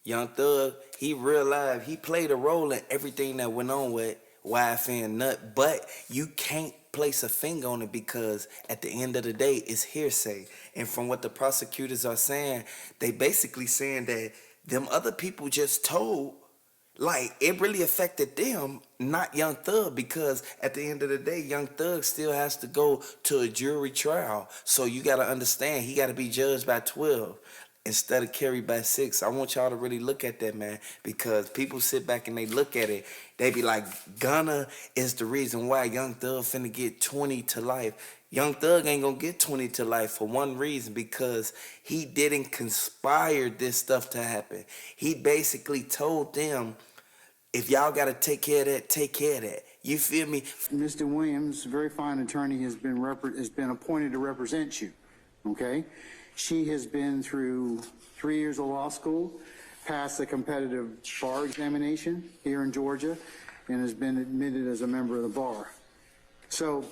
Young Thug, he real live. He played a role in everything that went on with YFN Nut, but you can't place a finger on it because at the end of the day, it's hearsay. And from what the prosecutors are saying, they basically saying that them other people just told, like, it really affected them, not Young Thug, because at the end of the day, Young Thug still has to go to a jury trial. So you got to understand, he got to be judged by 12 instead of carried by 6. I want y'all to really look at that, man, because people sit back and they look at it. They be like, Gunna is the reason why Young Thug finna get 20 to life. Young Thug ain't gonna get 20 to life for one reason, because he didn't conspire this stuff to happen. He basically told them, if y'all gotta take care of that, take care of that. You feel me? Mr. Williams, a very fine attorney, has been appointed to represent you. Okay, she has been through 3 years of law school, passed the competitive bar examination here in Georgia, and has been admitted as a member of the bar. So,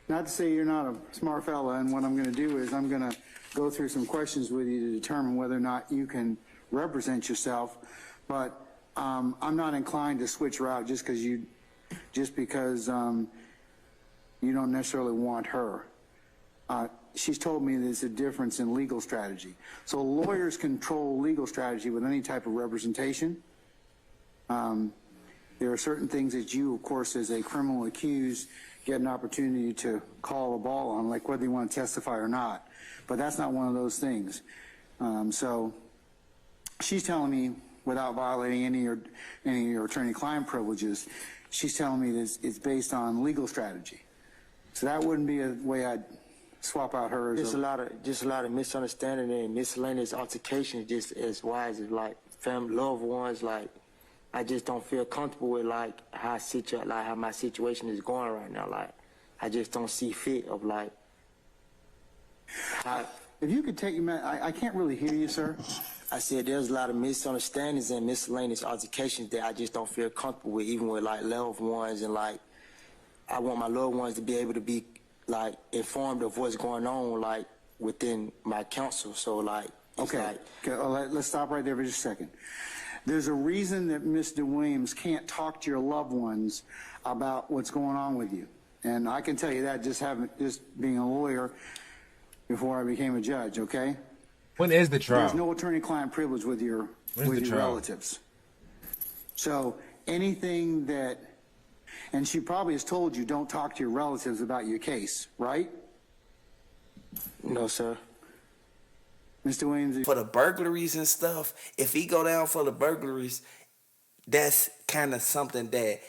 not to say you're not a smart fella, and what I'm going to do is I'm going to go through some questions with you to determine whether or not you can represent yourself. But I'm not inclined to switch route just because you don't necessarily want her. She's told me there's a difference in legal strategy. So lawyers control legal strategy with any type of representation. There are certain things that you, of course, as a criminal accused, get an opportunity to call a ball on, like whether you want to testify or not. But that's not one of those things. So she's telling me, without violating any of your attorney-client privileges, she's telling me that it's based on legal strategy. So that wouldn't be a way I'd swap out her as just a lot of misunderstanding and miscellaneous altercations, just as wise as like family, loved ones. Like, I just don't feel comfortable with like how my situation is going right now. Like, I just don't see fit of like how. If you could take I can't really hear you, sir. I said there's a lot of misunderstandings and miscellaneous altercations that I just don't feel comfortable with, even with like loved ones, and like I want my loved ones to be able to be like informed of what's going on like within my counsel. So like, okay, let's stop right there for just a second. There's a reason that Mr. Williams can't talk to your loved ones about what's going on with you, and I can tell you that just being a lawyer before I became a judge. Okay. When is the trial? There's no attorney-client privilege with your relatives. So anything that, and she probably has told you, don't talk to your relatives about your case, right? No, sir. Mr. Williams, For the burglaries and stuff, if he go down for the burglaries, that's kind of something that,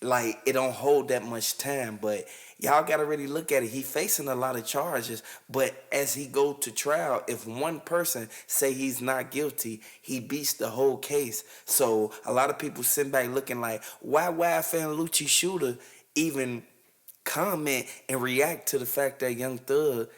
like, it don't hold that much time. But y'all got to really look at it. He facing a lot of charges, but as he go to trial, if one person say he's not guilty, he beats the whole case. So a lot of people sitting back looking like, why YFN Lucci Shooter even comment and react to the fact that Young Thug,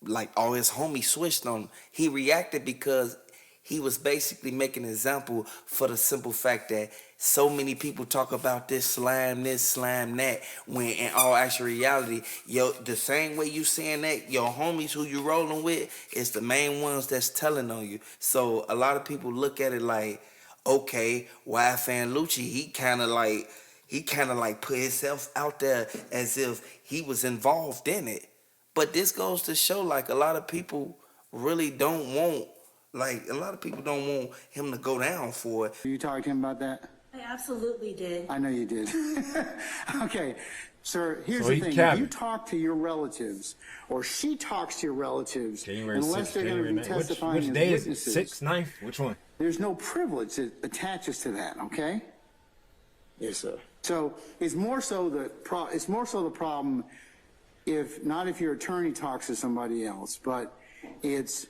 like, all his homies switched on him. He reacted because he was basically making an example for the simple fact that so many people talk about this, slime that, when in all actual reality, the same way you saying that, your homies who you rolling with is the main ones that's telling on you. So a lot of people look at it like, okay, YFN Lucci, he kind of like put himself out there as if he was involved in it. But this goes to show, like, a lot of people really don't want, like, a lot of people don't want him to go down for it. you talked to him about that? I absolutely did. I know you did. Okay, sir, here's the thing. If you talk to your relatives, or she talks to your relatives, January unless 6th, they're going to be January 9th. testifying Which as day is it? witnesses, 6th, 9th? Which one? there's no privilege that attaches to that, okay? Yes, sir. So it's more so the problem if your attorney talks to somebody else, but it's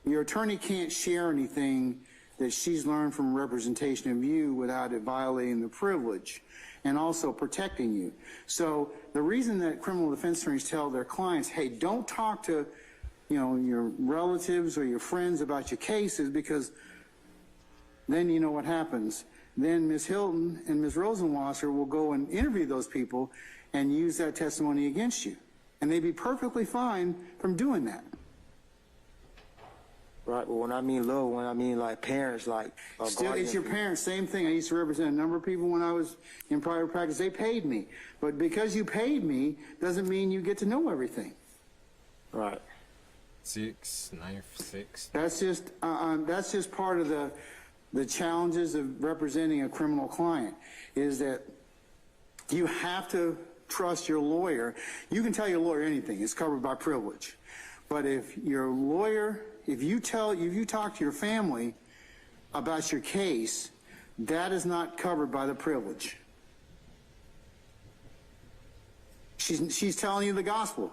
your attorney can't share anything that she's learned from representation of you without it violating the privilege and also protecting you. So the reason that criminal defense attorneys tell their clients, hey, don't talk to your relatives or your friends about your case is because then you know what happens. Then Ms. Hilton and Ms. Rosenwasser will go and interview those people and use that testimony against you. And they'd be perfectly fine from doing that. Right, but when I mean loved one, I mean like parents, like Still, it's your parents. Same thing. I used to represent a number of people when I was in private practice. They paid me, but because you paid me doesn't mean you get to know everything. Right. 6, 9, 6. That's just part of the challenges of representing a criminal client, is that you have to trust your lawyer. You can tell your lawyer anything. It's covered by privilege. But if your lawyer, if you talk to your family about your case, that is not covered by the privilege. She's telling you the gospel.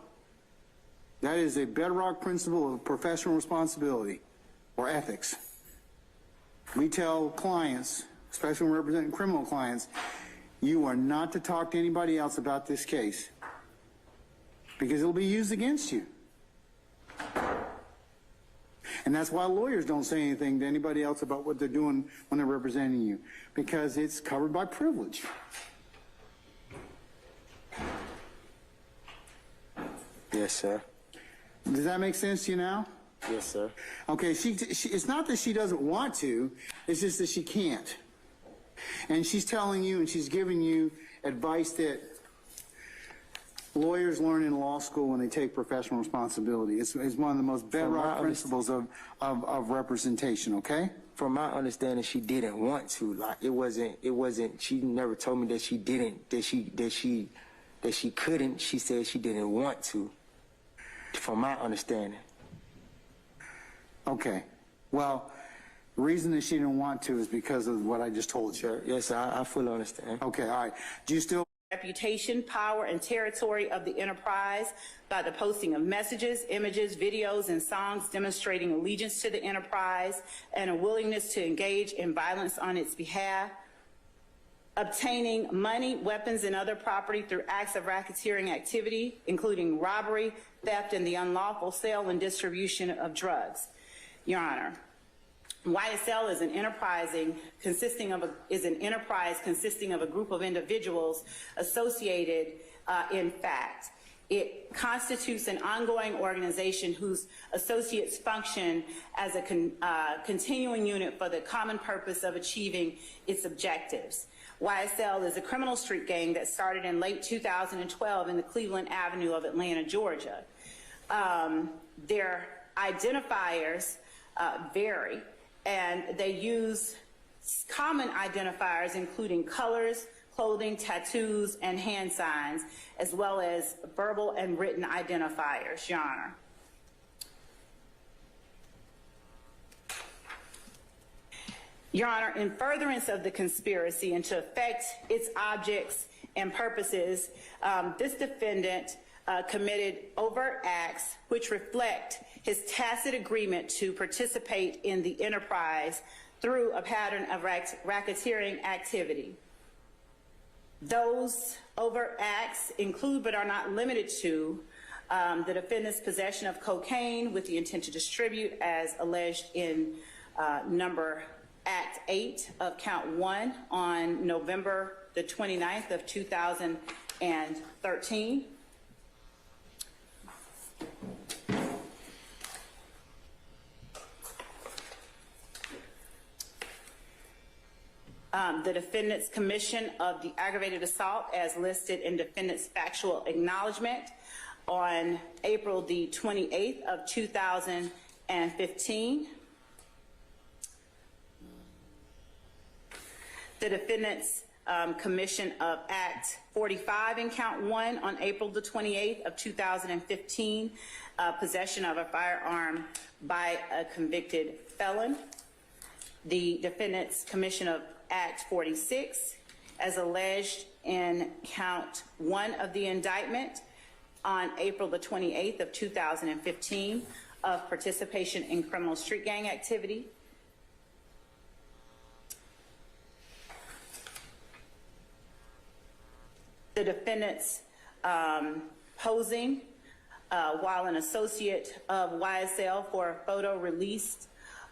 That is a bedrock principle of professional responsibility or ethics. We tell clients, especially when we're representing criminal clients, you are not to talk to anybody else about this case because it'll be used against you. And that's why lawyers don't say anything to anybody else about what they're doing when they're representing you, because it's covered by privilege. Yes, sir. Does that make sense to you now? Yes, sir. Okay, it's not that she doesn't want to, it's just that she can't. And she's telling you and she's giving you advice that lawyers learn in law school when they take professional responsibility. It's one of the most bedrock principles of representation, okay? From my understanding, she didn't want to. Like, it wasn't, she never told me that she didn't, that she couldn't. She said she didn't want to, from my understanding. Okay. Well, the reason that she didn't want to is because of what I just told you. Sure. Yes, sir, I fully understand. Okay, all right. Do you still... Reputation, power, and territory of the enterprise by the posting of messages, images, videos, and songs demonstrating allegiance to the enterprise and a willingness to engage in violence on its behalf, obtaining money, weapons, and other property through acts of racketeering activity, including robbery, theft, and the unlawful sale and distribution of drugs. Your Honor, YSL is an enterprise consisting of a group of individuals associated in fact. It constitutes an ongoing organization whose associates function as a continuing unit for the common purpose of achieving its objectives. YSL is a criminal street gang that started in late 2012 in the Cleveland Avenue of Atlanta, Georgia. Their identifiers vary, and they use common identifiers including colors, clothing, tattoos, and hand signs, as well as verbal and written identifiers, Your Honor. Your Honor, in furtherance of the conspiracy and to effect its objects and purposes, this defendant committed overt acts which reflect his tacit agreement to participate in the enterprise through a pattern of racketeering activity. Those overt acts include but are not limited to the defendant's possession of cocaine with the intent to distribute as alleged in number Act 8 of Count 1 on November the 29th of 2013. The defendant's commission of the aggravated assault as listed in defendant's factual acknowledgement on April the 28th of 2015. The defendant's commission of Act 45 in Count 1 on April the 28th of 2015, possession of a firearm by a convicted felon. The defendant's commission of Act 46, as alleged in Count 1 of the indictment on April the 28th of 2015 of participation in criminal street gang activity. The defendant's posing while an associate of YSL for a photo released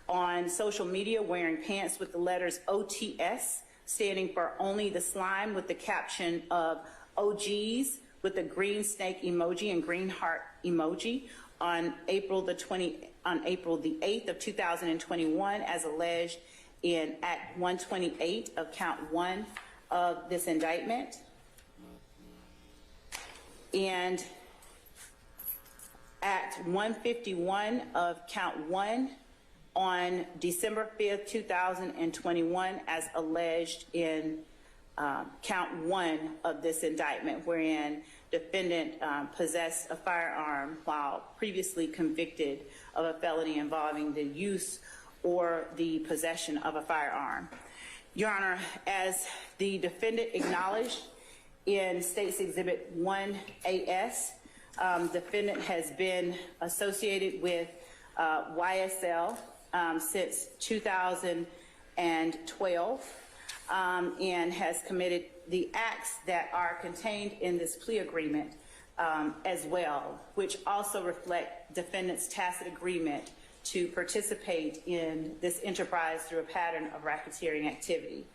on social media wearing pants with the letters OTS, standing for Only the Slime, with the caption of OGs with the green snake emoji and green heart emoji on April the 8th of 2021, as alleged in Act 128 of Count 1 of this indictment, and Act 151 of Count 1 on December 5th, 2021, as alleged in Count 1 of this indictment, wherein defendant possessed a firearm while previously convicted of a felony involving the use or the possession of a firearm. Your Honor, as the defendant acknowledged in State's Exhibit 1AS, defendant has been associated with YSL since 2012 and has committed the acts that are contained in this plea agreement as well, which also reflect defendant's tacit agreement to participate in this enterprise through a pattern of racketeering activity.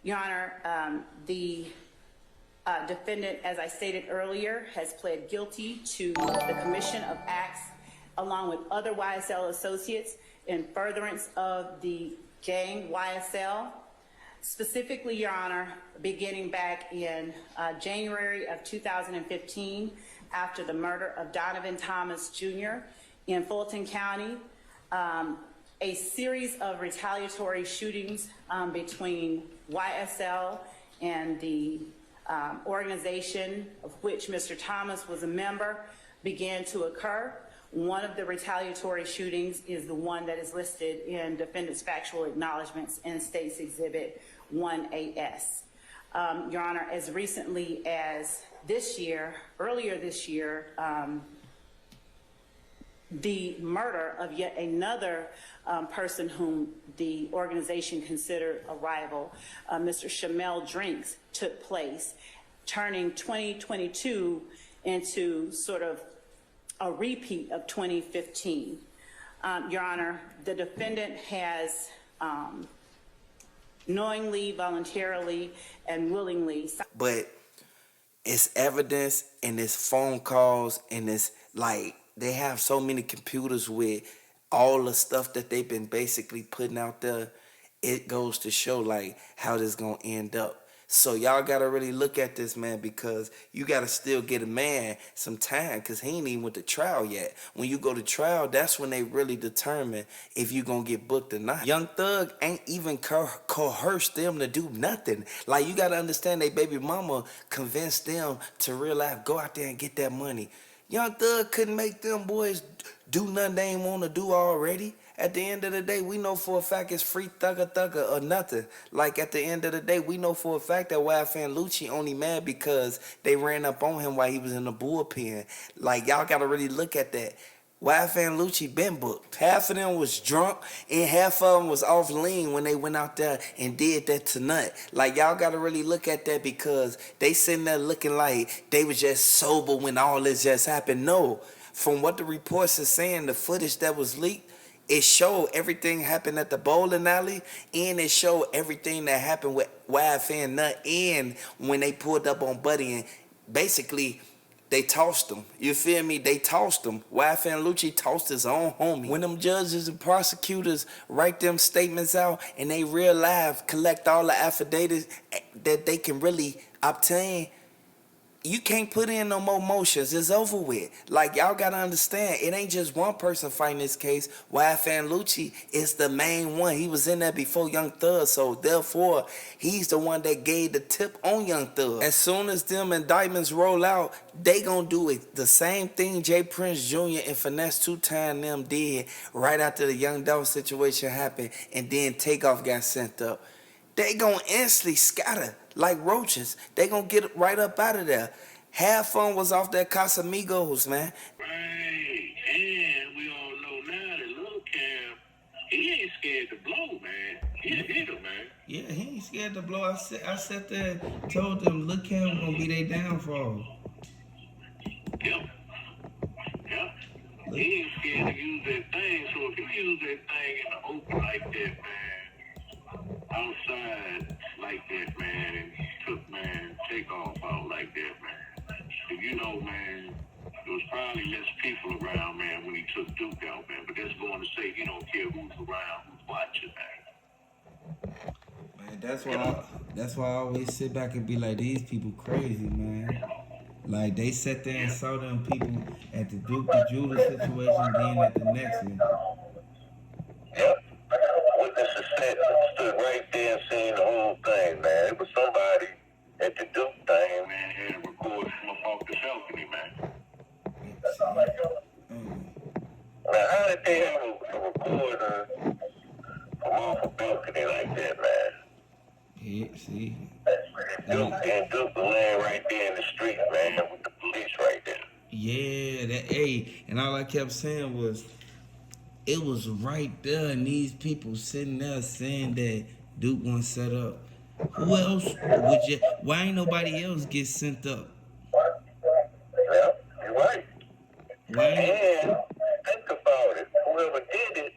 Your Honor, the defendant, as I stated earlier, has pled guilty to the commission of acts along with other YSL associates in furtherance of the gang YSL. Specifically, Your Honor, beginning back in January of 2015, after the murder of Donovan Thomas Jr. in Fulton County, a series of retaliatory shootings between YSL and the organization of which Mr. Thomas was a member began to occur. One of the retaliatory shootings is the one that is listed in defendant's factual acknowledgments in State's Exhibit 1AS. Your Honor, as recently as this year, earlier this year, the murder of yet another person whom the organization considered a rival, Mr. Shamel Drinks, took place, turning 2022 into sort of a repeat of 2015. Your Honor, the defendant has knowingly, voluntarily, and willingly. But it's evidence and it's phone calls and it's like they have so many computers with all the stuff that they've been basically putting out there. It goes to show like how this gonna end up. So y'all gotta really look at this, man, because you gotta still get a man some time, because he ain't even went to trial yet. When you go to trial, that's when they really determine if you gonna get booked or not. Young Thug ain't even coerced them to do nothing. Like, you gotta understand, they baby mama convinced them to real life go out there and get that money. Young Thug couldn't make them boys do nothing they ain't want to do already. At the end of the day, we know for a fact it's free thugger or nothing. Like, at the end of the day, we know for a fact that YFN Lucci only mad because they ran up on him while he was in the bullpen. Like, y'all got to really look at that. YFN Lucci been booked. Half of them was drunk and half of them was off lean when they went out there and did that tonight. Like, y'all got to really look at that, because they sitting there looking like they was just sober when all this just happened. No. From what the reports are saying, the footage that was leaked, it showed everything happened at the bowling alley, and it showed everything that happened with YFN Nut, and when they pulled up on Buddy, and basically they tossed him. You feel me? They tossed him. YFN Lucci tossed his own homie. When them judges and prosecutors write them statements out and they real life collect all the affidavits that they can really obtain, you can't put in no more motions. It's over with. Like, y'all gotta understand, it ain't just one person fighting this case. YFN Lucci is the main one. He was in there before Young Thug, so therefore, he's the one that gave the tip on Young Thug. As soon as them indictments roll out, they gonna do it. The same thing J. Prince Jr. and Finesse 2 Time them did right after the Young Dolph situation happened, and then Takeoff got sent up. They gonna instantly scatter like roaches. They gonna get right up out of there. Half of them was off that Casamigos, man. Right, and we all know now that Lil Cam, he ain't scared to blow, man. He a hitter, man. Yeah, he ain't scared to blow. I sat there and told them, look, Cam gonna be their downfall. Yep. He ain't scared to use that thing, so if you use that thing in the open like that, man, outside like that, man, and took, man, Takeoff out like that, man. If you know, man, There was probably less people around, man, when he took Duke out, man. But that's going to say he don't care who's around, who's watching, man. Man, that's why I always sit back and be like, these people crazy, man. Like they sat there and saw them people at the Duke the Judah situation, then at the next one. Yep. Witnesses stood right there and seen the whole thing, man. It was somebody at the Duke thing, man, had a record from up off the balcony, man. Now, how did they have a recorder from off a balcony like that, man? Yeah, see. And Duke was laying right there in the street, man, with the police right there. Yeah, and all I kept saying was, it was right there, and these people sitting there saying that Duke wasn't set up. Who else would you? Why ain't nobody else get sent up? Yeah, you're right. Why ain't? And think about it. Whoever did it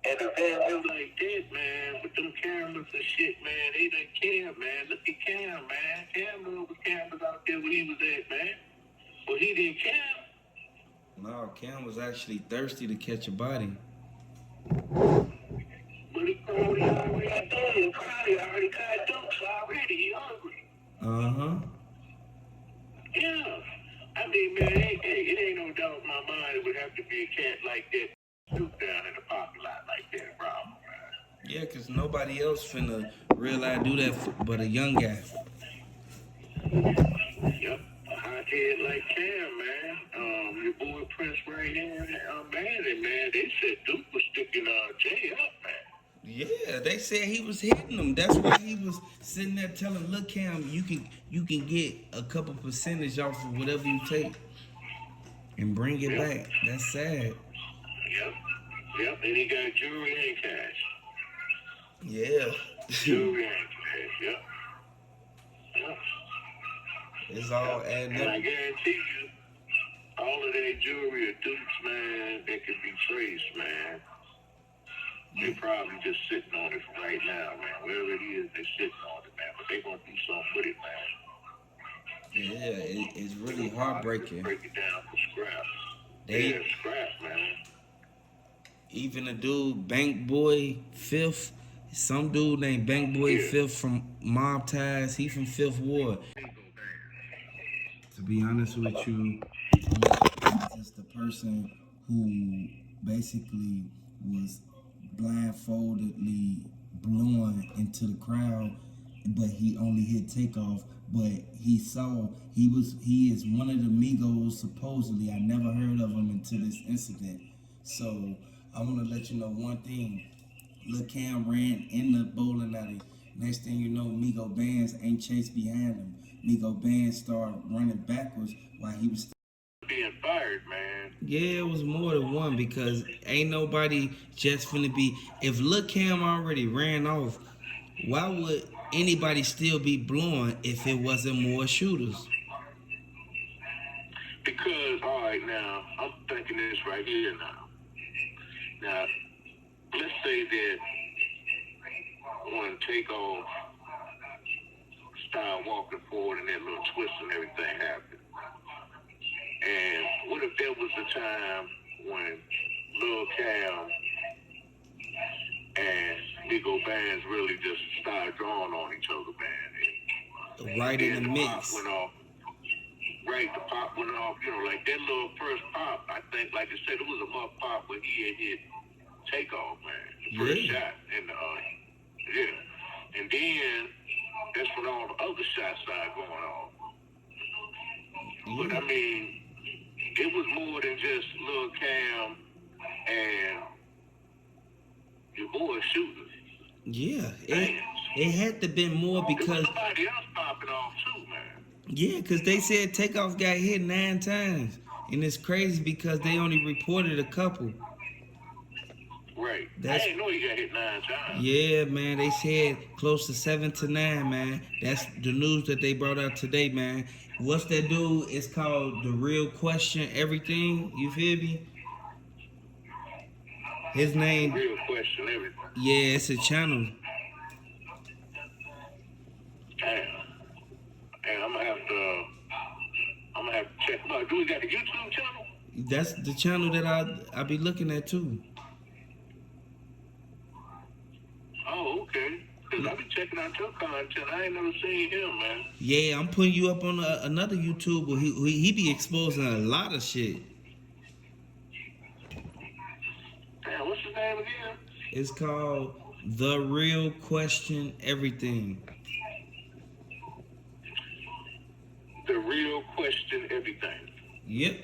at a venue like that, man, with them cameras and shit, man, they didn't care, man. Look at Cam, man. Cam knew there was cameras out there where he was at, man. Well, he didn't care. No, Cam was actually thirsty to catch a body. But he probably already did. He probably already got Dukes already. He hungry. Uh-huh. Yeah. I mean, man, it ain't no doubt in my mind it would have to be a cat like that snoop down in the parking lot like that, problem, man. Yeah, because nobody else finna realize do that but a young guy. Yep. A hothead like Cam, man. Your boy Prince right here, man, they said Duke was sticking Jay up, man. Yeah, they said he was hitting them. That's why he was sitting there telling, look, Cam, you can get a couple percentage off of whatever you take and bring it back. That's sad. Yep, and he got jewelry and cash. Yeah. Jewelry and cash, yep. It's all adding And I up. guarantee you, all of that jewelry or Dukes, man, that can be traced, man. They probably just sitting on it right now, man. Wherever it is, they sitting on it, man. But they gonna do something with it, man. Yeah, it's really heartbreaking. Break it down for scraps. They scraps, man. even a dude, Bank Boy Fifth, some dude named Bank Boy Fifth from MobTies, he from Fifth Ward. To be honest with you, he's the person who basically was blindfoldedly blowing into the crowd, but he only hit Takeoff. But he is one of the Migos supposedly. I never heard of him until this incident. So I want to let you know one thing. Lil Cam ran in the bowling alley. Next thing you know, Migo bands ain't chased behind him. Migo bands started running backwards while he was being fired, man. Yeah, it was more than one because ain't nobody just finna be. If Lil Cam already ran off, why would anybody still be blowing if it wasn't more shooters? Because, all right, now, I'm thinking this right here now. Now, let's say that when Takeoff started walking forward and that little twist and everything happened. And what if there was a time when Lil Cam and Migo bands really just started drawing on each other, man? Right in the mix. Went off. Right, the pop went off, like that little first pop, I think, like I said, it was a muff pop where he had hit Takeoff, man. The first shot in the, And then, that's when all the other shots started going off. But, I mean, it was more than just Lil Cam and your boy shooting. Yeah, it had to been more because there was somebody else popping off too, man. Yeah, because they said Takeoff got hit 9 times. And it's crazy because they only reported a couple. Right. I didn't know he got hit 9 times. Yeah, man. They said close to 7 to 9, man. That's the news that they brought out today, man. What's that dude? It's called The Real Question Everything. You feel me? His name. Real Question Everything. Yeah, it's a channel. Damn. And I'm gonna have to check them out. Do we got a YouTube channel? That's the channel that I be looking at too. Oh, okay. Because I be checking out your content. I ain't never seen him, man. Yeah, I'm putting you up on another YouTuber. He be exposing a lot of shit. Damn, what's his name again? It's called The Real Question Everything. The Real Question Everything. Yep.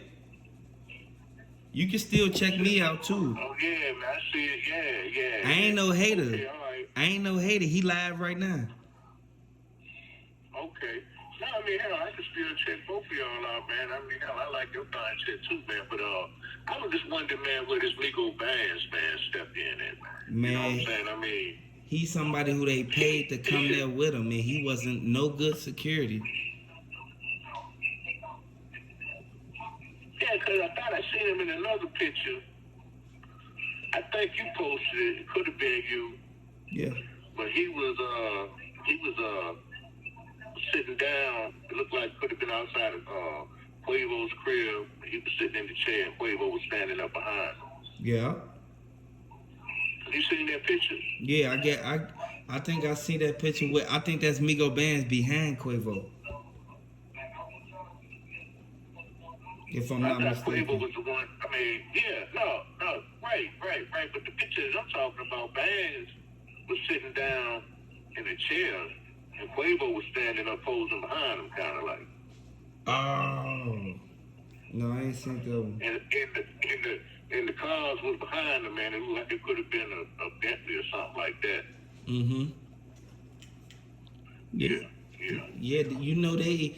You can still check me out too. Oh, yeah, man. I see it. Yeah. I ain't no hater. Okay, all right. I ain't no hater. He live right now. Okay. No, I mean, hell, I can still check both of y'all out, man. I mean, hell, I like your content too, man. But I was just wondering, man, where this Rico Bands, man, stepped in at, man. You know what I'm saying? I mean, he's somebody who they paid to come there with him, and he wasn't no good security. yeah, because I thought I seen him in another picture. I think you posted it. It could have been you. Yeah. But he was sitting down. It looked like could have been outside of Quavo's crib. He was sitting in the chair, and Quavo was standing up behind him. Yeah. You seen that picture? Yeah, I think I see that picture with. I think that's Migo Bands behind Quavo. If I'm not I thought mistaken. Quavo was the one. I mean, yeah, no, right. But the pictures I'm talking about, Bands was sitting down in a chair, and Quavo was standing up, posing behind him, kind of like. Oh. No, I ain't seen that one. And the cars was behind him, man. It looked like it could have been a Bentley or something like that. Mm-hmm. Yeah. Yeah, you know they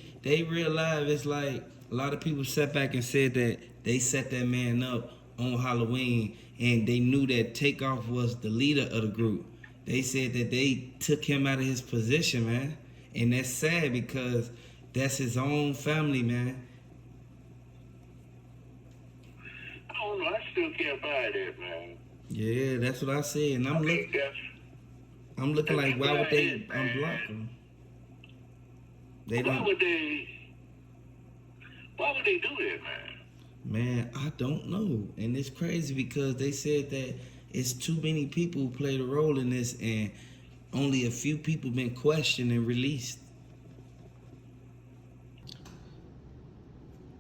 real live. It's like a lot of people sat back and said that they set that man up on Halloween, and they knew that Takeoff was the leader of the group. They said that they took him out of his position, man, and that's sad because that's his own family, man. I don't know. I still can't buy that, man. Yeah, that's what I said, and I'm looking like, why would they unblock him? They don't. Why would they do that, man? Man, I don't know. And it's crazy because they said that it's too many people who played a role in this and only a few people been questioned and released.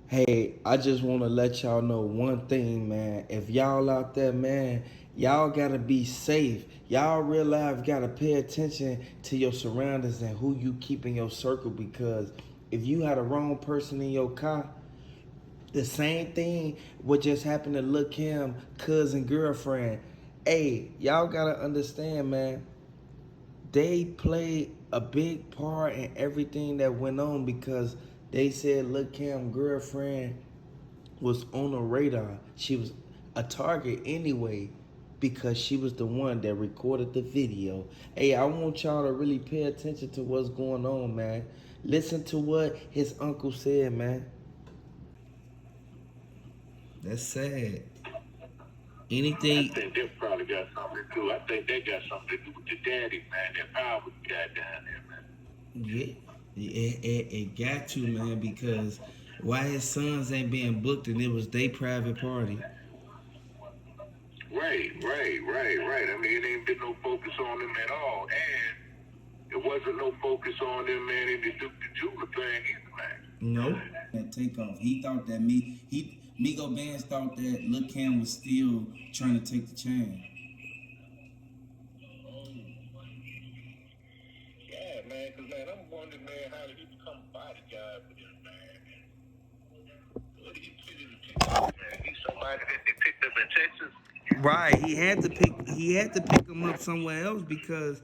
Hey, I just want to let y'all know one thing, man. If y'all out there, man, y'all got to be safe. Y'all real life got to pay attention to your surroundings and who you keep in your circle, because if you had a wrong person in your car, the same thing what just happened to Lil' Kim, cousin, girlfriend. Hey, y'all got to understand, man. They played a big part in everything that went on because they said Lil' Kim girlfriend was on the radar. She was a target anyway because she was the one that recorded the video. Hey, I want y'all to really pay attention to what's going on, man. Listen to what his uncle said, man. That's sad. Anything. I think they probably got something to do. I think they got something to do with the daddy, man. That power guy down there, man. Yeah. It got to, man, because why his sons ain't being booked and it was their private party. Right. I mean, it ain't been no focus on them at all. And it wasn't no focus on them, man, in the Duke the Jeweler thing either, man. No. That Takeoff. He thought that Migo Bands thought that Lil' Kim was still trying to take the chain. Yeah, man, because, man, I'm wondering, man, how did he become a bodyguard for this man? What did he fit in the Texas, man? He's somebody that they picked up in Texas. Right. He had to pick him up somewhere else because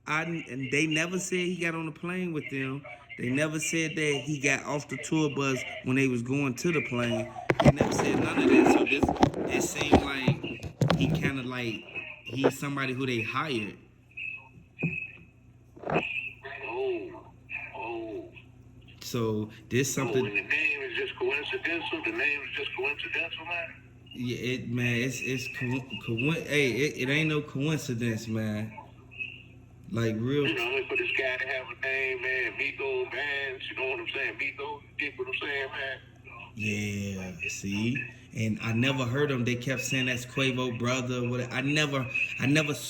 and they never said he got on the plane with them. They never said that he got off the tour bus when they was going to the plane. They never said none of that. So it seemed like he kind of like he's somebody who they hired. Oh. So there's something. And the name is just coincidental. The name is just coincidental, man. Yeah, it's hey, it ain't no coincidence, man. Like real. You know, for this guy to have a name, man, Migo Bands, you know what I'm saying? Migo, you get what I'm saying, man? Yeah, see, and I never heard them. They kept saying that's Quavo brother. What I never